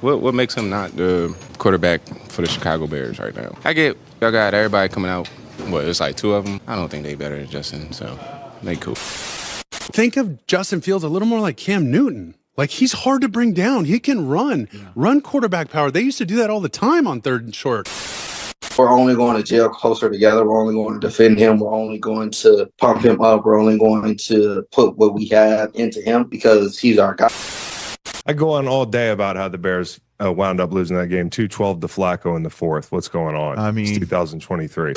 What makes him not the quarterback for the Chicago Bears right now? I get y'all got everybody coming out. It's like two of them. I don't think they better than Justin, so they cool. Think of Justin Fields a little more like Cam Newton. Like, he's hard to bring down. He can run quarterback power. They used to do that all the time on third and short. We're only going to gel closer together. We're only going to defend him. We're only going to pump him up. We're only going to put what we have into him because he's our guy. I go on all day about how the Bears wound up losing that game 2-12 to Flacco in the fourth. What's going on? It's 2023.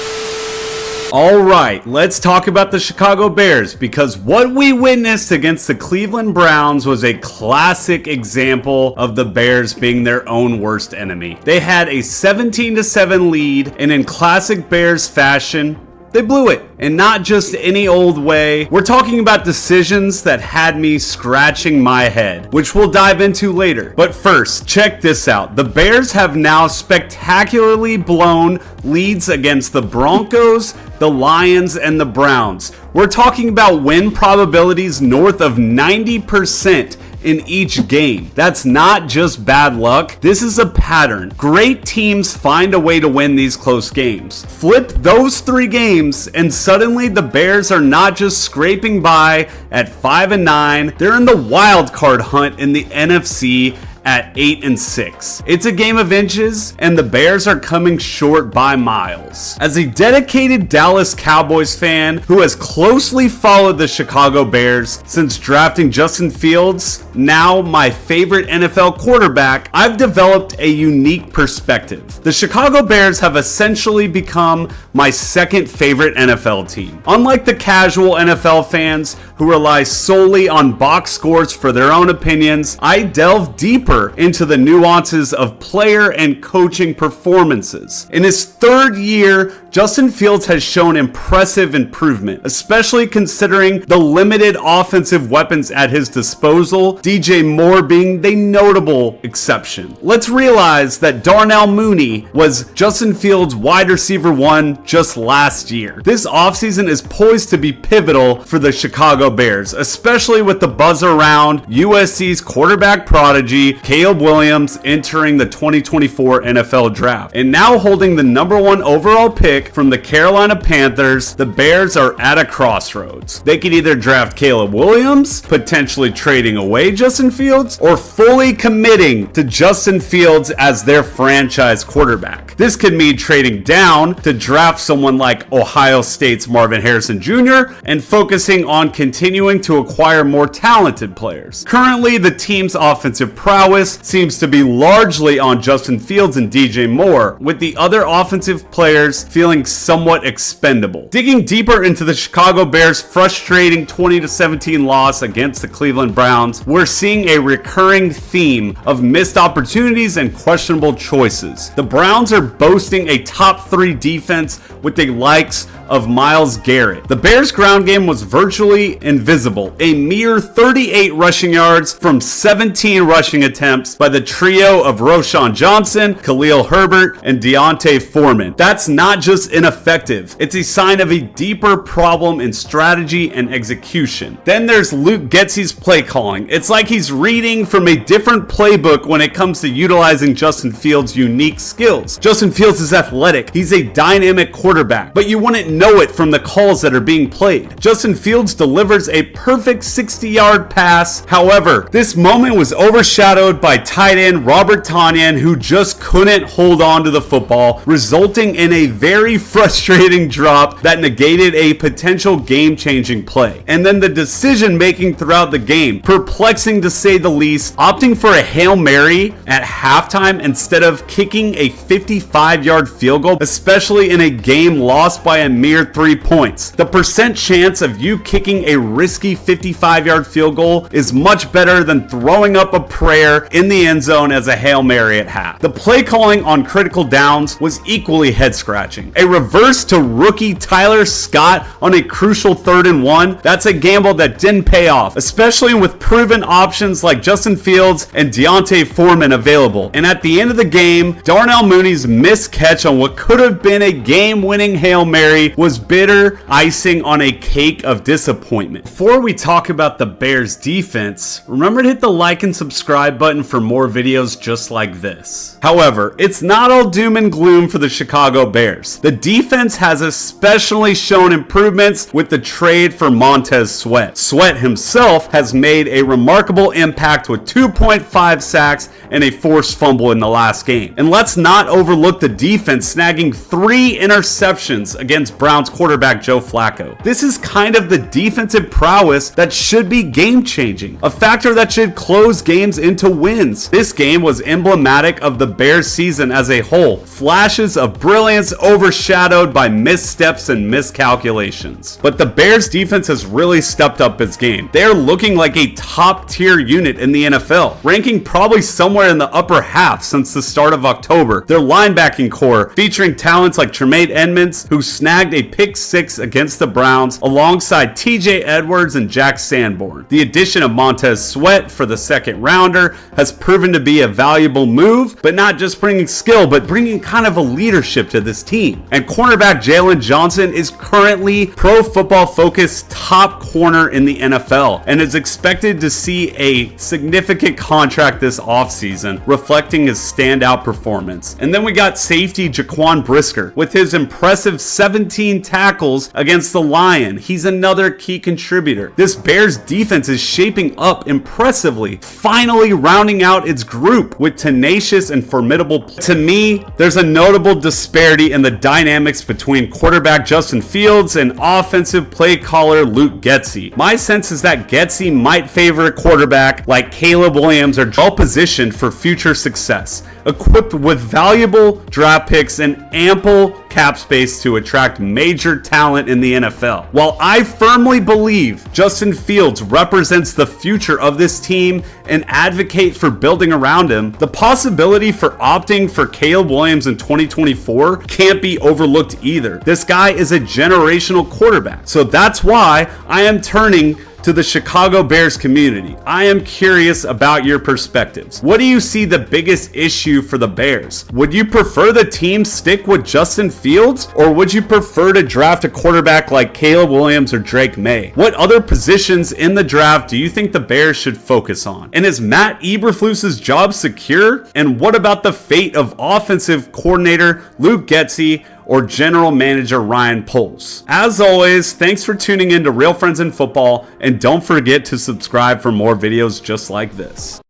All right, let's talk about the Chicago Bears, because what we witnessed against the Cleveland Browns was a classic example of the Bears being their own worst enemy. They had a 17-7 lead, and in classic Bears fashion, they blew it, and not just any old way. We're talking about decisions that had me scratching my head, which we'll dive into later. But first, check this out. The Bears have now spectacularly blown leads against the Broncos, the Lions, and the Browns. We're talking about win probabilities north of 90% in each game. That's not just bad luck. This is a pattern. Great teams find a way to win these close games. Flip those 3 games and suddenly the Bears are not just scraping by at 5-9. They're in the wild card hunt in the NFC at 8-6. It's a game of inches, and the Bears are coming short by miles. As a dedicated Dallas Cowboys fan who has closely followed the Chicago Bears since drafting Justin Fields, now my favorite NFL quarterback, I've developed a unique perspective. The Chicago Bears have essentially become my second favorite NFL team. Unlike the casual NFL fans who rely solely on box scores for their own opinions, I delve deeper into the nuances of player and coaching performances. In his 3rd year, Justin Fields has shown impressive improvement, especially considering the limited offensive weapons at his disposal, DJ Moore being the notable exception. Let's realize that Darnell Mooney was Justin Fields' wide receiver 1 just last year. This offseason is poised to be pivotal for the Chicago Bears, especially with the buzz around USC's quarterback prodigy, Caleb Williams, entering the 2024 NFL Draft. And now holding the number 1 overall pick from the Carolina Panthers, the Bears are at a crossroads. They could either draft Caleb Williams, potentially trading away Justin Fields, or fully committing to Justin Fields as their franchise quarterback. This could mean trading down to draft someone like Ohio State's Marvin Harrison Jr. and focusing on continuing to acquire more talented players. Currently, the team's offensive prowess seems to be largely on Justin Fields and DJ Moore, with the other offensive players feeling somewhat expendable. Digging deeper into the Chicago Bears' frustrating 20-17 loss against the Cleveland Browns, we're seeing a recurring theme of missed opportunities and questionable choices. The Browns are boasting a top 3 defense with the likes of Myles Garrett. The Bears' ground game was virtually invisible, a mere 38 rushing yards from 17 rushing attempts by the trio of Roschon Johnson, Khalil Herbert, and Deontay Foreman. That's not just ineffective, it's a sign of a deeper problem in strategy and execution. Then there's Luke Getzey's play calling. It's like he's reading from a different playbook when it comes to utilizing Justin Fields' unique skills. Justin Fields is athletic, he's a dynamic quarterback, but you wouldn't know it from the calls that are being played. Justin Fields delivers a perfect 60-yard pass. However, this moment was overshadowed by tight end Robert Tonyan, who just couldn't hold on to the football, resulting in a very frustrating drop that negated a potential game-changing play. And then the decision-making throughout the game, perplexing to say the least, opting for a Hail Mary at halftime instead of kicking a 55-yard field goal, especially in a game lost by a mere 3 points. The percent chance of you kicking a risky 55-yard field goal is much better than throwing up a prayer in the end zone as a Hail Mary at half. The play calling on critical downs was equally head-scratching. A reverse to rookie Tyler Scott on a crucial 3rd and 1, that's a gamble that didn't pay off, especially with proven options like Justin Fields and Deontay Foreman available. And at the end of the game, Darnell Mooney's missed catch on what could have been a game-winning Hail Mary was bitter icing on a cake of disappointment. Before we talk about the Bears defense, remember to hit the like and subscribe button for more videos just like this. However, it's not all doom and gloom for the Chicago Bears. The defense has especially shown improvements with the trade for Montez Sweat. Sweat himself has made a remarkable impact with 2.5 sacks and a forced fumble in the last game. And let's not overlook the defense snagging 3 interceptions against Browns quarterback Joe Flacco. This is kind of the defensive prowess that should be game-changing, a factor that should close games into wins. This game was emblematic of the Bears season as a whole. Flashes of brilliance overshadowed by missteps and miscalculations. But the Bears defense has really stepped up its game. They're looking like a top-tier unit in the NFL, ranking probably somewhere in the upper half since the start of October. Their linebacking core, featuring talents like Tremaine Edmonds, who snagged a pick 6 against the Browns, alongside TJ Edwards and Jack Sanborn. The addition of Montez Sweat for the second rounder has proven to be a valuable move, but not just bringing skill, but bringing kind of a leadership to this team. And cornerback Jalen Johnson is currently Pro Football Focus top corner in the NFL and is expected to see a significant contract this offseason, reflecting his standout performance. And then we got safety Jaquan Brisker with his impressive 17 tackles against the Lion. He's another key contributor. This Bears defense is shaping up impressively, finally rounding out its group with tenacious and formidable play. To me, there's a notable disparity in the dynamics between quarterback Justin Fields and offensive play caller Luke Getsy. My sense is that Getsy might favor a quarterback like Caleb Williams or well positioned for future success, equipped with valuable draft picks and ample cap space to attract major talent in the NFL. While I firmly believe Justin Fields represents the future of this team and advocate for building around him, the possibility for opting for Caleb Williams in 2024 can't be overlooked either. This guy is a generational quarterback. So that's why I am turning to the Chicago Bears community. I am curious about your perspectives. What do you see the biggest issue for the Bears? Would you prefer the team stick with Justin Fields, or would you prefer to draft a quarterback like Caleb Williams or Drake May? What other positions in the draft do you think the Bears should focus on? And is Matt Eberflus's job secure? And what about the fate of offensive coordinator Luke Getsy or general manager Ryan Poles? As always, thanks for tuning in to Real Friends in Football, and don't forget to subscribe for more videos just like this.